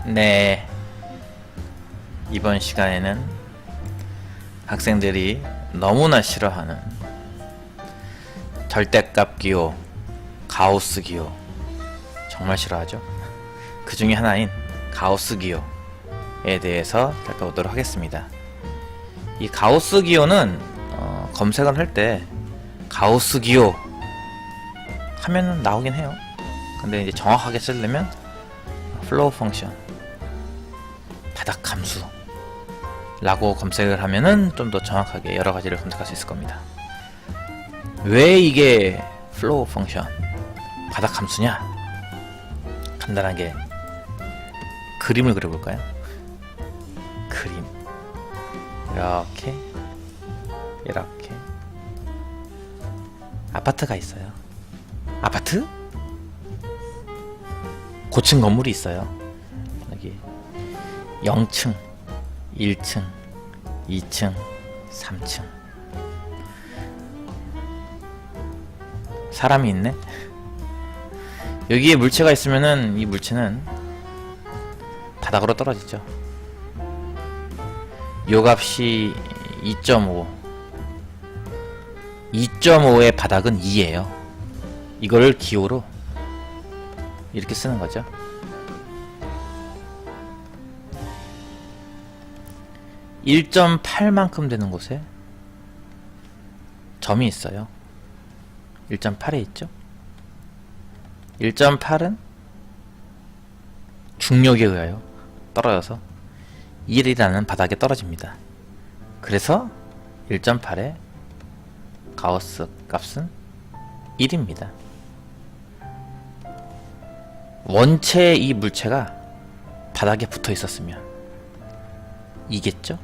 네, 이번 시간에는 학생들이 너무나 싫어하는 절대값 기호, 가우스 기호, 정말 싫어하죠. 그 중에 하나인 가우스 기호에 대해서 살펴보도록 하겠습니다. 이 가우스 기호는 검색을 할 때 가우스 기호 하면은 나오긴 해요. 근데 이제 정확하게 쓰려면 플로우 펑션, 바닥 함수 라고 검색을 하면은 좀 더 정확하게 여러 가지를 검색할 수 있을 겁니다. 왜 이게 플로우 펑션, 바닥 함수냐? 간단하게 그림을 그려볼까요? 그림 이렇게 이렇게 아파트가 있어요. 아파트? 고층 건물이 있어요. 여기 0층, 1층, 2층, 3층. 사람이 있네? 여기에 물체가 있으면은 이 물체는 바닥으로 떨어지죠. 요 값이 2.5. 2.5의 바닥은 2예요. 이걸 기호로 이렇게 쓰는 거죠. (1.8) 되는 곳에 점이 있어요. 1.8에 있죠. 1.8은 중력에 의하여 떨어져서 1이라는 바닥에 떨어집니다. 그래서 1.8의 가우스 값은 1입니다. 원체 이 물체가 바닥에 붙어 있었으면 2겠죠?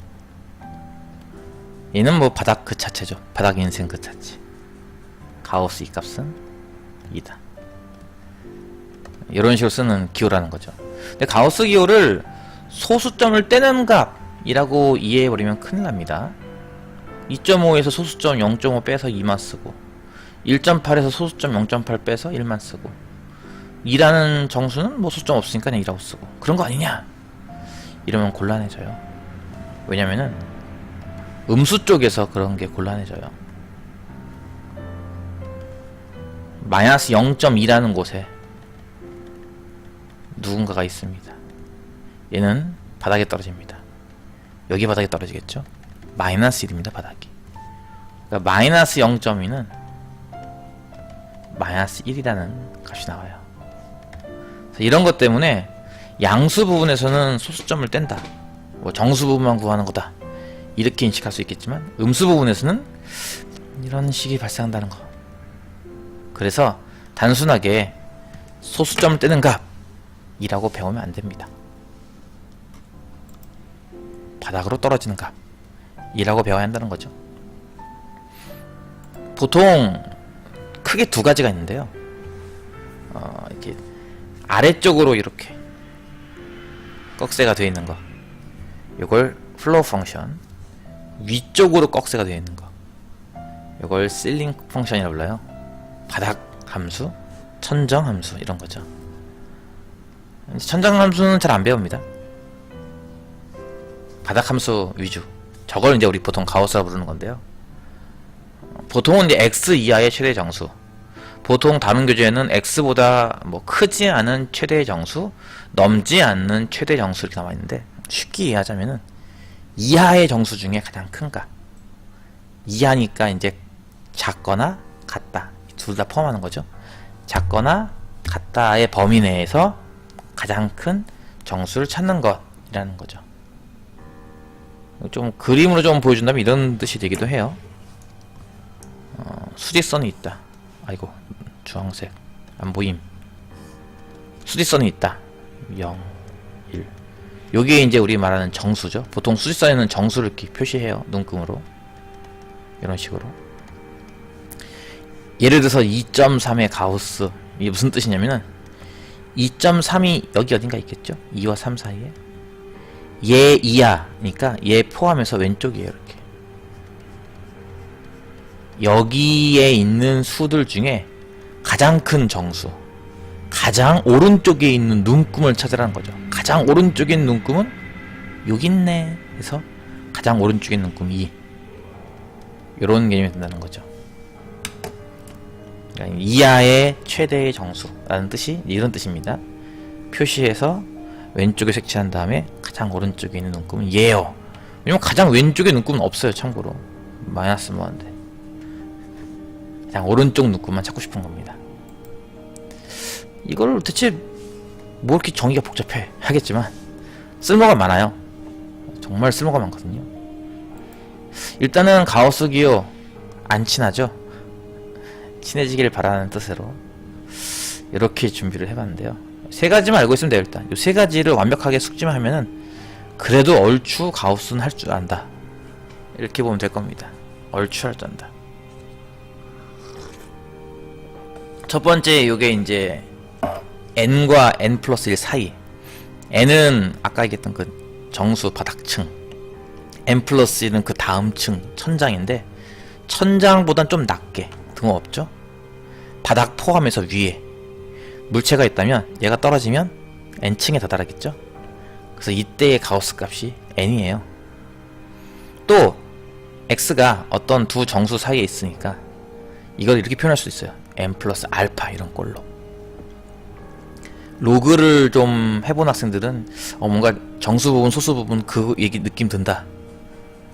얘는 뭐 바닥 그 자체죠. 바닥 인생 그 자체. 가우스 이 값은 2다. 이런 식으로 쓰는 기호라는 거죠. 근데 가우스 기호를 소수점을 떼는 값이라고 이해해버리면 큰일 납니다. 2.5에서 소수점 0.5 빼서 2만 쓰고 1.8에서 소수점 0.8 빼서 1만 쓰고 2라는 정수는 뭐 소수점 없으니까 그냥 2라고 쓰고 그런 거 아니냐? 이러면 곤란해져요. 왜냐면은 음수 쪽에서 그런 게 곤란해져요. 마이너스 0.2라는 곳에 누군가가 있습니다. 얘는 바닥에 떨어집니다. 여기 바닥에 떨어지겠죠? 마이너스 1입니다. 바닥이. 그러니까 마이너스 0.2는 마이너스 1이라는 값이 나와요. 이런 것 때문에 양수 부분에서는 소수점을 뗀다, 뭐 정수 부분만 구하는 거다, 이렇게 인식할 수 있겠지만 음수 부분에서는 이런 식이 발생한다는 거. 그래서 단순하게 소수점을 떼는 값이라고 배우면 안 됩니다. 바닥으로 떨어지는 값이라고 배워야 한다는 거죠. 보통 크게 두 가지가 있는데요. 이렇게 아래쪽으로 이렇게 꺽쇠가 되어 있는 거, 이걸 플로우 펑션, 위쪽으로 꺽쇠가 되어 있는 거, 이걸 실링 펑션이라고 불러요. 바닥 함수, 천정 함수, 이런 거죠. 천정 함수는 잘 안 배웁니다. 바닥 함수 위주, 저걸 이제 우리 보통 가우스라 부르는 건데요. 보통은 이제 x 이하의 최대 정수, 보통 다른 교재에는 x보다 뭐 크지 않은 최대 정수, 넘지 않는 최대 정수 이렇게 나와 있는데, 쉽게 이해하자면은 이하의 정수 중에 가장 큰 값. 이하니까 이제 작거나 같다, 둘 다 포함하는 거죠. 작거나 같다의 범위 내에서 가장 큰 정수를 찾는 것이라는 거죠. 좀 그림으로 좀 보여준다면 이런 뜻이 되기도 해요. 수직선이 있다. 아이고, 주황색 안 보임. 수직선이 있다. 0, 1. 요게 이제 우리 말하는 정수죠. 보통 수직선에는 정수를 이렇게 표시해요. 눈금으로. 이런 식으로. 예를 들어서 2.3의 가우스, 이게 무슨 뜻이냐면은 2.3이 여기 어딘가 있겠죠? 2와 3 사이에. 얘 이하니까 얘 포함해서 왼쪽이에요. 이렇게 여기에 있는 수들 중에 가장 큰 정수, 가장 오른쪽에 있는 눈금을 찾으라는 거죠. 가장 오른쪽에 있는 눈금은 여기 있네 해서 가장 오른쪽에 있는 눈금 2, 요런 개념이 된다는 거죠. 그러니까 이하의 최대의 정수라는 뜻이 이런 뜻입니다. 표시해서 왼쪽에 색칠한 다음에 가장 오른쪽에 있는 눈금은 얘요. 왜냐면 가장 왼쪽에 눈금은 없어요. 참고로 마이너스 뭐한데 그냥 오른쪽 눈금만 찾고 싶은 겁니다. 이걸 대체 뭐 이렇게 정의가 복잡해 하겠지만 쓸모가 많아요. 정말 쓸모가 많거든요. 일단은 가우스 기호 안 친하죠. 친해지길 바라는 뜻으로 이렇게 준비를 해봤는데요. 세 가지만 알고 있으면 돼요. 일단 이 세 가지를 완벽하게 숙지만 하면은 그래도 얼추 가우스는 할 줄 안다, 이렇게 보면 될 겁니다. 얼추 할 줄 안다. 첫 번째 요게 이제 n과 n 플러스 1 사이. n은 아까 얘기했던 그 정수 바닥층, n 플러스 1은 그 다음 층 천장인데 천장보단 좀 낮게 등호없죠. 바닥 포함해서 위에 물체가 있다면 얘가 떨어지면 n층에 다다르겠죠. 그래서 이때의 가우스 값이 n이에요. 또 x가 어떤 두 정수 사이에 있으니까 이걸 이렇게 표현할 수 있어요. n 플러스 알파 이런 꼴로. 로그를 좀 해본 학생들은 뭔가 정수 부분 소수 부분 그 얘기 느낌 든다,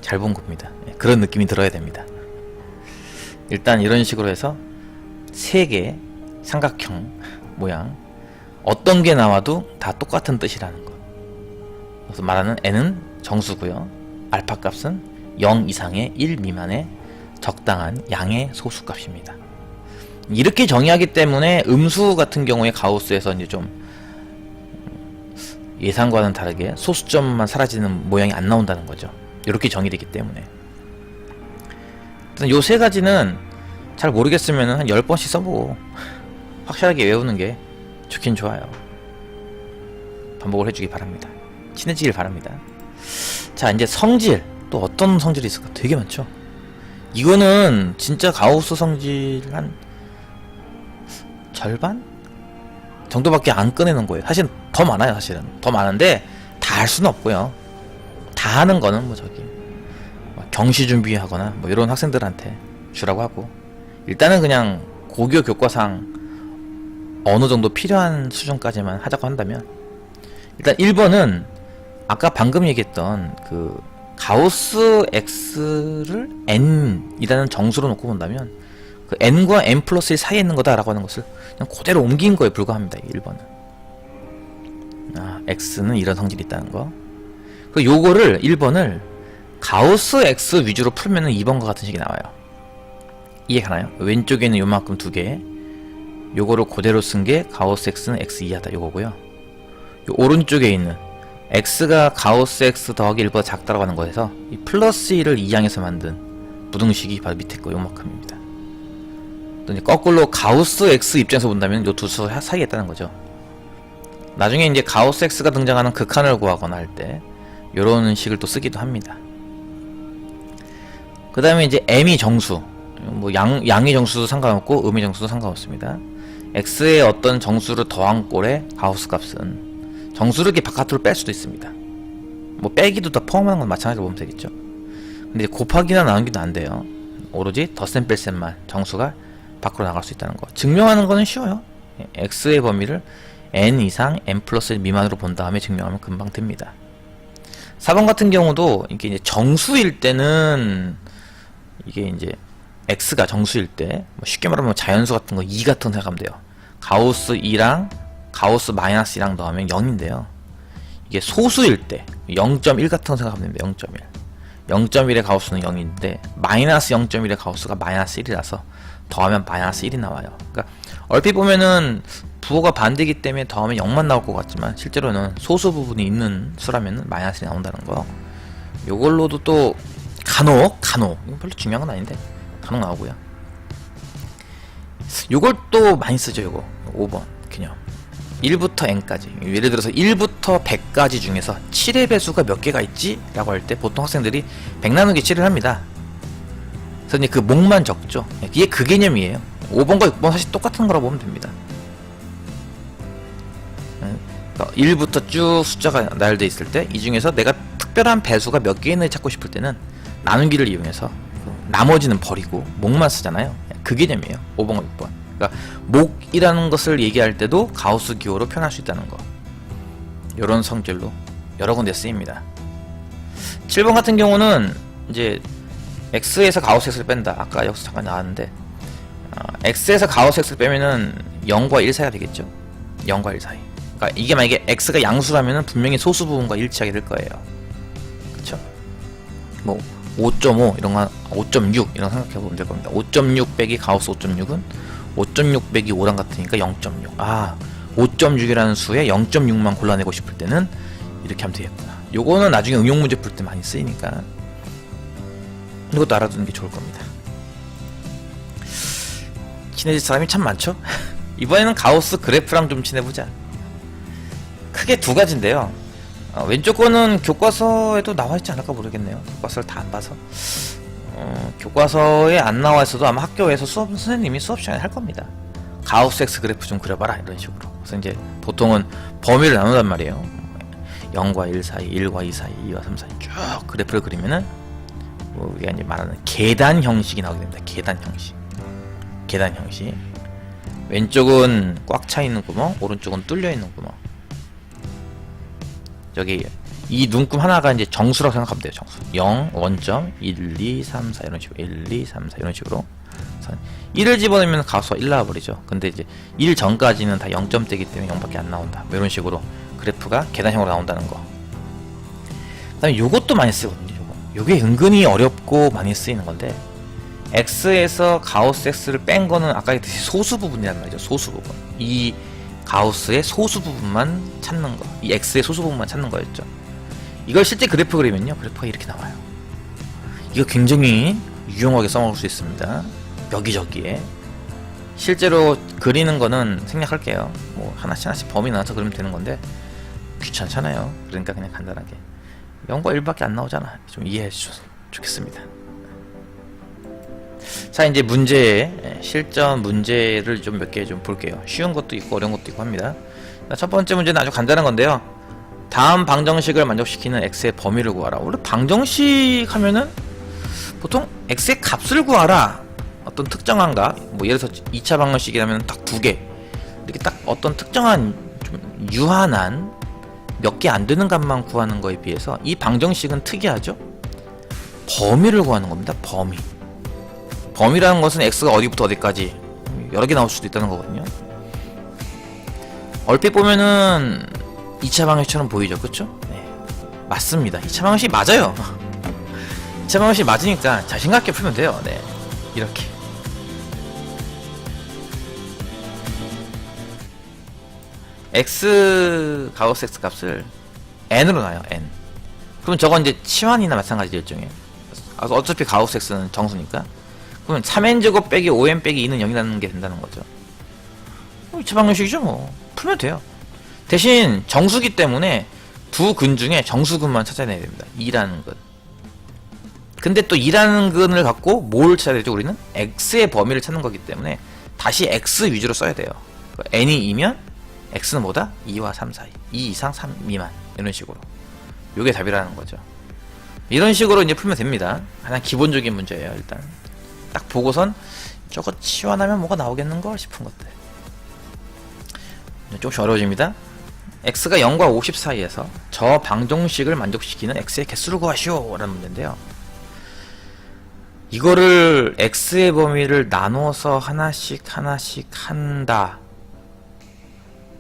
잘 본 겁니다. 그런 느낌이 들어야 됩니다. 일단 이런 식으로 해서 세 개 삼각형 모양 어떤 게 나와도 다 똑같은 뜻이라는 거. 그래서 말하는 n은 정수고요, 알파 값은 0 이상의 1 미만의 적당한 양의 소수값입니다. 이렇게 정의하기 때문에 음수 같은 경우에 가우스에서 이제 좀 예상과는 다르게 소수점만 사라지는 모양이 안 나온다는 거죠. 이렇게 정의되기 때문에. 요 세 가지는 잘 모르겠으면 한 10번씩 써보고 확실하게 외우는 게 좋긴 좋아요. 반복을 해주기 바랍니다. 친해지길 바랍니다. 자, 이제 성질. 또 어떤 성질이 있을까? 되게 많죠. 이거는 진짜 가우스 성질 한 절반 정도밖에 안 꺼내는 거예요. 사실은 더 많아요. 사실은 더 많은데 다 할 수는 없고요. 다 하는 거는 뭐 저기 경시 준비하거나 뭐 이런 학생들한테 주라고 하고, 일단은 그냥 고교 교과상 어느 정도 필요한 수준까지만 하자고 한다면, 일단 1번은 아까 방금 얘기했던 그 가우스 x를 n이라는 정수로 놓고 본다면 그 n과 n 플러스 1 사이에 있는 거다라고 하는 것을 그냥 그대로 옮긴 거에 불과합니다. 1번은 x는 이런 성질이 있다는 거. 그 요거를 1번을 가우스 x 위주로 풀면은 2번과 같은 식이 나와요. 이해가나요? 왼쪽에 있는 요만큼 두 개, 요거를 그대로 쓴 게 가우스 x는 x 이하다 요거고요. 요 오른쪽에 있는 x가 가우스 x 더하기 1보다 작다라고 하는 거에서 이 플러스 1을 이항해서 만든 부등식이 바로 밑에 거 요만큼입니다. 또 이제 거꾸로 가우스 x 입장에서 본다면 요 두 수 사이에 있다는 거죠. 나중에 이제 가우스 x가 등장하는 극한을 구하거나 할 때 요런 식을 또 쓰기도 합니다. 그 다음에 이제 m이 정수, 뭐 양의 정수도 상관없고 음의 정수도 상관없습니다. x의 어떤 정수를 더한 꼴의 가우스 값은 정수를 이렇게 바깥으로 뺄 수도 있습니다. 뭐 빼기도 다 포함하는 건 마찬가지로 보면 되겠죠. 근데 곱하기나 나누기도 안 돼요. 오로지 덧셈 뺄셈만 정수가 밖으로 나갈 수 있다는 거. 증명하는 거는 쉬워요. x의 범위를 n 이상 n 플러스 1 미만으로 본 다음에 증명하면 금방 됩니다. 4번 같은 경우도 이게 이제 정수일 때는 이게 이제 x가 정수일 때 뭐 쉽게 말하면 자연수 같은 거 2 같은 거 생각하면 돼요. 가우스 2랑 가우스 마이너스 2랑 더하면 0인데요. 이게 소수일 때 0.1 같은 거 생각하면 됩니다. 0.1. 0.1의 가우스는 0인데 마이너스 0.1의 가우스가 마이너스 1이라서 더하면 마이너스 1이 나와요. 그러니까 얼핏 보면은 부호가 반대이기 때문에 더하면 0만 나올 것 같지만 실제로는 소수 부분이 있는 수라면 마이너스 1이 나온다는 거. 요걸로도 또 간혹 이건 별로 중요한 건 아닌데 간혹 나오고요. 요걸 또 많이 쓰죠. 요거 5번 개념 1부터 n까지, 예를 들어서 1부터 100까지 중에서 7의 배수가 몇 개가 있지? 라고 할 때 보통 학생들이 100 나누기 7을 합니다. 그래서 이제 그 목만 적죠. 이게 그 개념이에요. 5번과 6번 사실 똑같은 거라고 보면 됩니다. 그러니까 1부터 쭉 숫자가 나열되어 있을 때 이 중에서 내가 특별한 배수가 몇 개 있는지 찾고 싶을 때는 나누기를 이용해서 나머지는 버리고 목만 쓰잖아요. 그 개념이에요. 5번과 6번. 그러니까 목이라는 것을 얘기할 때도 가우스 기호로 표현할 수 있다는 거. 이런 성질로 여러 군데 쓰입니다. 7번 같은 경우는 이제 x에서 가우스 x를 뺀다. 아까 여기서 잠깐 나왔는데 x에서 가우스 x를 빼면은 0과 1 사이가 되겠죠. 0과 1 사이. 그러니까 이게 만약에 x가 양수라면은 분명히 소수 부분과 일치하게 될 거예요. 그쵸? 뭐 5.5 이런 거, 5.6 이런 거 생각해 보면 될 겁니다. 5.6 빼기 가우스 5.6은 5.6 빼기 5랑 같으니까 0.6. 아, 5.6이라는 수에 0.6만 골라내고 싶을 때는 이렇게 하면 되겠구나. 요거는 나중에 응용 문제 풀 때 많이 쓰이니까 이것도 알아두는 게 좋을 겁니다. 친해질 사람이 참 많죠? 이번에는 가우스 그래프랑 좀 친해보자. 크게 두 가지인데요. 왼쪽 거는 교과서에도 나와있지 않을까 모르겠네요. 교과서를 다 안 봐서. 교과서에 안 나와 있어도 아마 학교에서 선생님이 수업 시간에 할 겁니다. 가우스 X 그래프 좀 그려봐라 이런 식으로. 그래서 이제 보통은 범위를 나눈단 말이에요. 0과 1 사이, 1과 2 사이, 2와 3 사이 쭉 그래프를 그리면은 우리가 이제 말하는 계단 형식이 나오게 됩니다. 계단 형식. 계단 형식. 왼쪽은 꽉 차 있는 구멍, 오른쪽은 뚫려 있는 구멍. 저기 이 눈금 하나가 이제 정수라고 생각하면 돼요. 정수. 0, 원점, 1, 2, 3, 4 이런 식으로 1, 2, 3, 4 이런 식으로 1을 집어넣으면 가수가 1 나와버리죠. 근데 이제 1 전까지는 다 0점대이기 때문에 0밖에 안 나온다. 뭐 이런 식으로 그래프가 계단형으로 나온다는 거. 그 다음에 요것도 많이 쓰거든요. 요게 은근히 어렵고 많이 쓰이는 건데 X에서 가우스 X를 뺀 거는 아까 했듯이 소수 부분이란 말이죠. 소수 부분. 이 가우스의 소수 부분만 찾는 거. 이 X의 소수 부분만 찾는 거였죠. 이걸 실제 그래프 그리면요. 그래프가 이렇게 나와요. 이거 굉장히 유용하게 써먹을 수 있습니다. 여기저기에. 실제로 그리는 거는 생략할게요. 뭐 하나씩 범위 나눠서 그리면 되는 건데 귀찮잖아요. 그러니까 그냥 간단하게 0과 1밖에 안 나오잖아. 좀 이해해 주셔서 좋겠습니다. 자, 이제 문제, 실전 문제를 좀 몇 개 좀 볼게요. 쉬운 것도 있고 어려운 것도 있고 합니다. 첫 번째 문제는 아주 간단한 건데요. 다음 방정식을 만족시키는 x의 범위를 구하라. 원래 방정식 하면은 보통 x의 값을 구하라. 어떤 특정한 값, 뭐 예를 들어서 2차 방정식이라면 딱 2개. 이렇게 딱 어떤 특정한 좀 유한한 몇 개 안 되는 값만 구하는 거에 비해서 이 방정식은 특이하죠? 범위를 구하는 겁니다. 범위. 범위라는 것은 x가 어디부터 어디까지 여러 개 나올 수도 있다는 거거든요. 얼핏 보면은 2차 방정식처럼 보이죠, 그쵸? 네, 맞습니다. 2차 방정식 맞아요. 2차 방정식 맞으니까 자신감 있게 풀면 돼요. 네, 이렇게. x 가우스 x 값을 n으로 놔요. n. 그럼 저건 이제 치환이나 마찬가지 일종이에요. 어차피 가우스 x는 정수니까. 그러면 3n제곱 빼기 5n 빼기 2는 0이라는 게 된다는 거죠. 2차 방정식이죠 뭐. 풀면 돼요. 대신 정수기 때문에 두 근 중에 정수근만 찾아내야 됩니다. 2라는 근. 근데 또 2라는 근을 갖고 뭘 찾아야 되죠? 우리는 x의 범위를 찾는 거기 때문에 다시 x 위주로 써야 돼요. n이 2면 x는 뭐다? 2와 3 사이. 2 이상 3 미만. 이런 식으로. 요게 답이라는 거죠. 이런 식으로 이제 풀면 됩니다. 가장 기본적인 문제예요, 일단. 딱 보고선 저거 치환하면 뭐가 나오겠는걸 싶은 것들. 조금씩 어려워집니다. x가 0과 50 사이에서 저 방정식을 만족시키는 x의 개수를 구하시오 라는 문제인데요. 이거를 x의 범위를 나눠서 하나씩 한다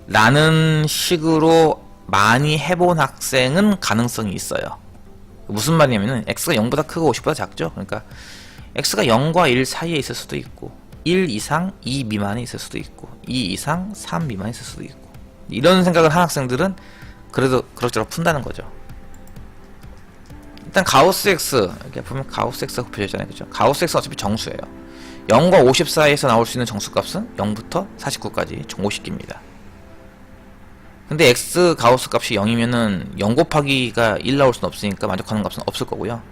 라는 식으로 많이 해본 학생은 가능성이 있어요. 무슨 말이냐면은 x가 0보다 크고 50보다 작죠. 그러니까 x가 0과 1 사이에 있을 수도 있고 1 이상 2 미만에 있을 수도 있고 2 이상 3 미만에 있을 수도 있고 이런 생각을 한 학생들은 그래도 그럭저럭 푼다는 거죠. 일단 가우스 x 이렇게 보면 가우스 x가 곱해져 있잖아요. 그죠? 가우스 x가 어차피 정수예요. 0과 50 사이에서 나올 수 있는 정수값은 0부터 49까지 총 50개입니다. 근데 x 가우스 값이 0이면은 0 곱하기가 1 나올 수는 없으니까 만족하는 값은 없을 거고요.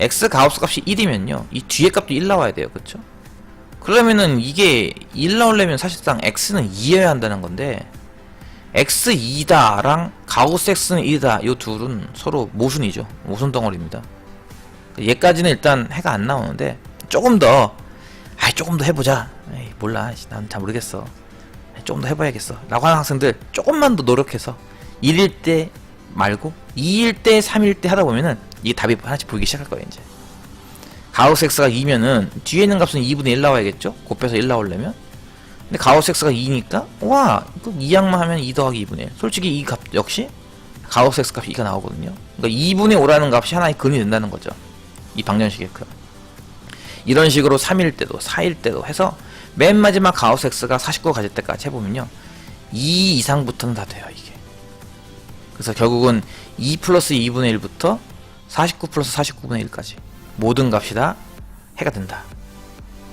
x 가우스 값이 1이면요. 이 뒤에 값도 1 나와야 돼요. 그쵸? 그러면은 이게 1 나오려면 사실상 x는 2여야 한다는 건데 x2다랑 가우스 x는 1이다. 이 둘은 서로 모순이죠. 모순 덩어리입니다. 얘까지는 일단 해가 안 나오는데 조금 더 해보자. 에이, 몰라. 난 잘 모르겠어. 조금 더 해봐야겠어. 라고 하는 학생들 조금만 더 노력해서 1일 때 말고 2일 때, 3일 때 하다 보면은 이게 답이 하나씩 보이기 시작할 거예요. 이제 가우스 x가 2면은 뒤에 있는 값은 2분의 1 나와야겠죠? 곱해서 1 나오려면. 근데 가우스 x가 2니까 와, 2항만 하면 2 더하기 2분의 1. 솔직히 이 값 역시 가우스 x 값이 2가 나오거든요. 그러니까 2분의 5라는 값이 하나의 근이 된다는 거죠. 이 방정식의 근. 이런 식으로 3일 때도 4일 때도 해서 맨 마지막 가우스 x가 49 가질 때까지 해보면요, 2 이상부터는 다 돼요. 이게. 그래서 결국은 2 플러스 2분의 1부터 49 플러스 49분의 1까지 모든 값이 다 해가 된다.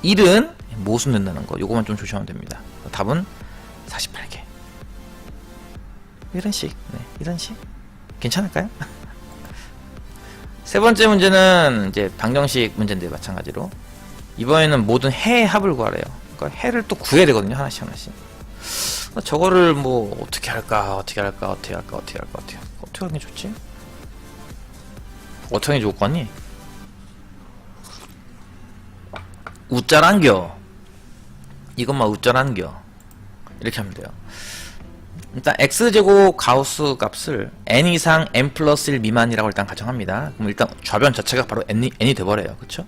1은 모순된다는 거, 요거만 좀 조심하면 됩니다. 답은 48개. 이런 식, 네, 이런 식 괜찮을까요? 세 번째 문제는 이제 방정식 문제인데 마찬가지로 이번에는 모든 해의 합을 구하래요. 그러니까 해를 또 구해야 되거든요, 하나씩. 저거를 뭐 어떻게 할까 하는 게 좋지? 어떻게 하는 게 좋을 거니? 웃자란겨. 이것만 웃자란겨. 이렇게 하면 돼요. 일단 x제곱 가우스 값을 n 이상 n 플러스 1 미만이라고 일단 가정합니다. 그럼 일단 좌변 자체가 바로 n이 돼버려요. 그쵸?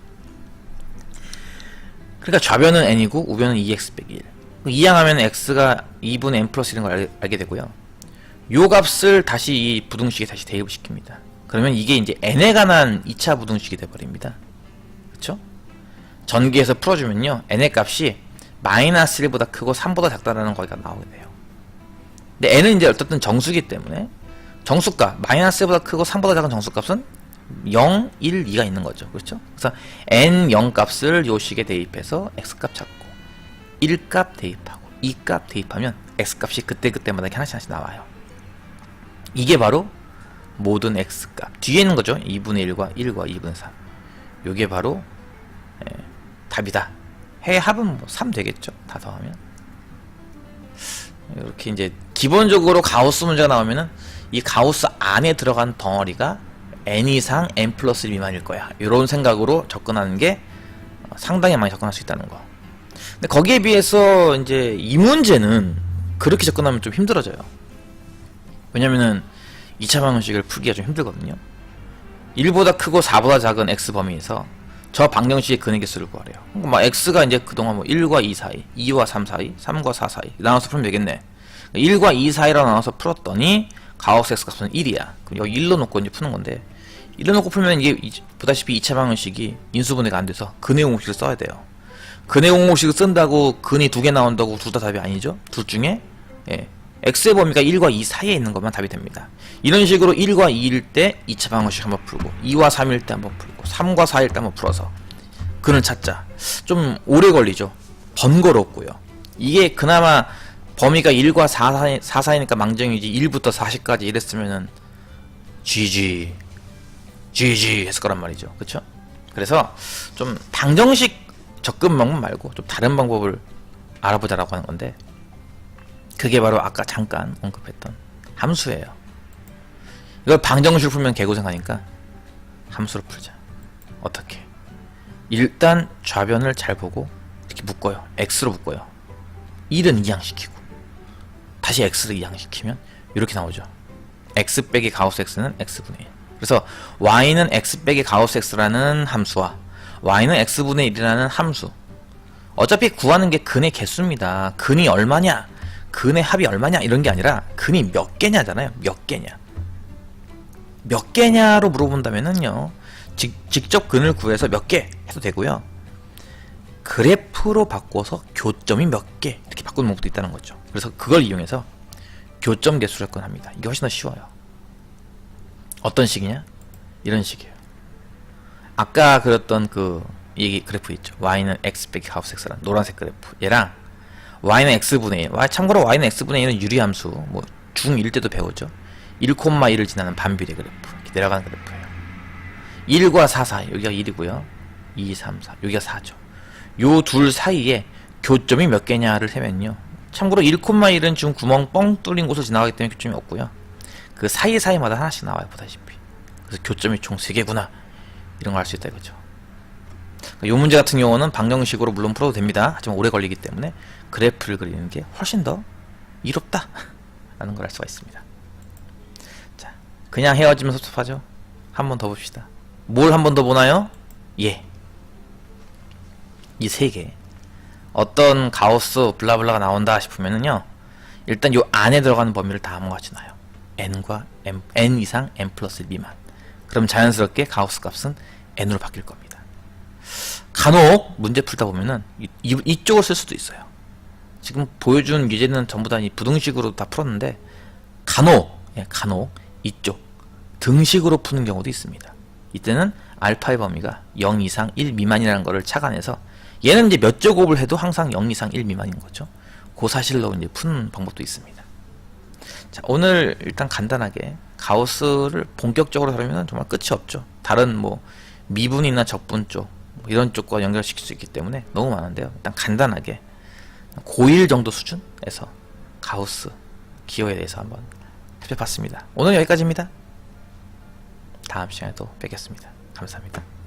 그러니까 좌변은 n이고 우변은 2x 빼기 1. 이항하면 x가 2분의 n 플러스 1인 걸 알게 되고요. 요 값을 다시 이 부등식에 다시 대입을 시킵니다. 그러면 이게 이제 n에 관한 2차 부등식이 돼버립니다. 그쵸? 전기에서 풀어주면요, n의 값이 마이너스 1보다 크고 3보다 작다라는 거기가 나오게 돼요. 근데 n은 이제 어쨌든 정수기 때문에 정수값 마이너스 1보다 크고 3보다 작은 정수값은 0, 1, 2가 있는 거죠. 그렇죠? 그래서 n 0값을 요 식에 대입해서 x값 찾고 1값 대입하고 2값 대입하면 x값이 그때마다 이렇게 하나씩 나와요. 이게 바로 모든 x값 뒤에 있는 거죠. 2분의 1과 1과 2분의 3. 요게 바로 답이다. 해의 합은 뭐 3 되겠죠. 다 더하면. 이렇게 이제 기본적으로 가우스 문제가 나오면은 이 가우스 안에 들어간 덩어리가 n 이상 n 플러스 1 미만일 거야. 이런 생각으로 접근하는 게 상당히 많이 접근할 수 있다는 거. 근데 거기에 비해서 이제 이 문제는 그렇게 접근하면 좀 힘들어져요. 왜냐면은 2차 방정식을 풀기가 좀 힘들거든요. 1보다 크고 4보다 작은 x 범위에서 저 방정식의 근의 개수를 구하래요. 그러니까 막 x가 이제 그동안 뭐 1과 2 사이, 2와 3 사이, 3과 4 사이 나눠서 풀면 되겠네. 1과 2 사이로 나눠서 풀었더니 가우스 x 값은 1이야. 그럼 여기 1로 놓고 이제 푸는 건데 1로 놓고 풀면 이게 보다시피 2차 방정식이 인수분해가 안 돼서 근의 공식을 써야 돼요. 근의 공식을 쓴다고 근이 2개 나온다고 둘 다 답이 아니죠. 둘 중에 x의 범위가 1과 2 사이에 있는 것만 답이 됩니다. 이런 식으로 1과 2일 때 2차 방정식 한번 풀고 2와 3일 때 한번 풀고 3과 4일 때 한번 풀어서 근을 찾자. 좀 오래 걸리죠. 번거롭고요. 이게 그나마 범위가 1과 4 사이니까 망정이지 1부터 40까지 이랬으면은 GG 했을 거란 말이죠. 그쵸? 그래서 좀 방정식 접근 방법 말고 좀 다른 방법을 알아보자라고 하는 건데, 그게 바로 아까 잠깐 언급했던 함수예요. 이걸 방정식으로 풀면 개고생하니까 함수로 풀자. 어떻게? 일단 좌변을 잘 보고 이렇게 묶어요. x로 묶어요. 1은 이항시키고 다시 x를 이항시키면 이렇게 나오죠. x 빼기 가우스 x는 x분의 1. 그래서 y는 x 빼기 가우스 x라는 함수와 y는 x분의 1이라는 함수, 어차피 구하는 게 근의 개수입니다. 근이 얼마냐, 근의 합이 얼마냐 이런 게 아니라 근이 몇 개냐잖아요. 몇 개냐. 몇 개냐로 물어본다면은요, 직접 근을 구해서 몇 개 해도 되고요. 그래프로 바꿔서 교점이 몇 개 이렇게 바꾸는 방법도 있다는 거죠. 그래서 그걸 이용해서 교점 개수를 접근합니다. 이게 훨씬 더 쉬워요. 어떤 식이냐? 이런 식이에요. 아까 그렸던 이 그래프 있죠. y는 x 빼기 가우스 x라는 노란색 그래프. 얘랑 y는 x분의 1. 참고로 y는 x분의 1은 유리함수. 뭐 중1 때도 배우죠. 1,1을 지나는 반비례 그래프. 이렇게 내려가는 그래프예요. 1과 4 사이. 여기가 1이고요. 2, 3, 4. 여기가 4죠. 요 둘 사이에 교점이 몇 개냐를 세면요, 참고로 1,1은 지금 구멍 뻥 뚫린 곳을 지나가기 때문에 교점이 없고요. 그 사이사이마다 하나씩 나와요, 보다시피. 그래서 교점이 총 3개구나. 이런 걸 알 수 있다 이거죠. 이 문제 같은 경우는 방정식으로 물론 풀어도 됩니다. 하지만 오래 걸리기 때문에 그래프를 그리는 게 훨씬 더 이롭다 라는 걸 알 수가 있습니다. 자, 그냥 헤어지면 섭섭하죠? 한 번 더 봅시다. 뭘 한 번 더 보나요? 예. 이 3개. 어떤 가우스 블라블라가 나온다 싶으면은요, 일단 요 안에 들어가는 범위를 다 한번같이 놔요. n과 n 이상 n 플러스 1 미만. 그럼 자연스럽게 가우스 값은 n으로 바뀔 겁니다. 간혹 문제 풀다 보면은 이쪽을 쓸 수도 있어요. 지금 보여준 예제는 전부 다 이 부등식으로 다 풀었는데 간혹 이쪽 등식으로 푸는 경우도 있습니다. 이때는 알파의 범위가 0 이상 1 미만이라는 거를 착안해서 얘는 이제 몇 제곱을 해도 항상 0 이상 1 미만인 거죠. 그 사실로 이제 푸는 방법도 있습니다. 자, 오늘 일단 간단하게 가우스를 본격적으로 다루면 정말 끝이 없죠. 다른 뭐 미분이나 적분 쪽 이런 쪽과 연결시킬 수 있기 때문에 너무 많은데요. 일단 간단하게 고1 정도 수준에서 가우스 기호에 대해서 한번 살펴봤습니다. 오늘 여기까지입니다. 다음 시간에 또 뵙겠습니다. 감사합니다.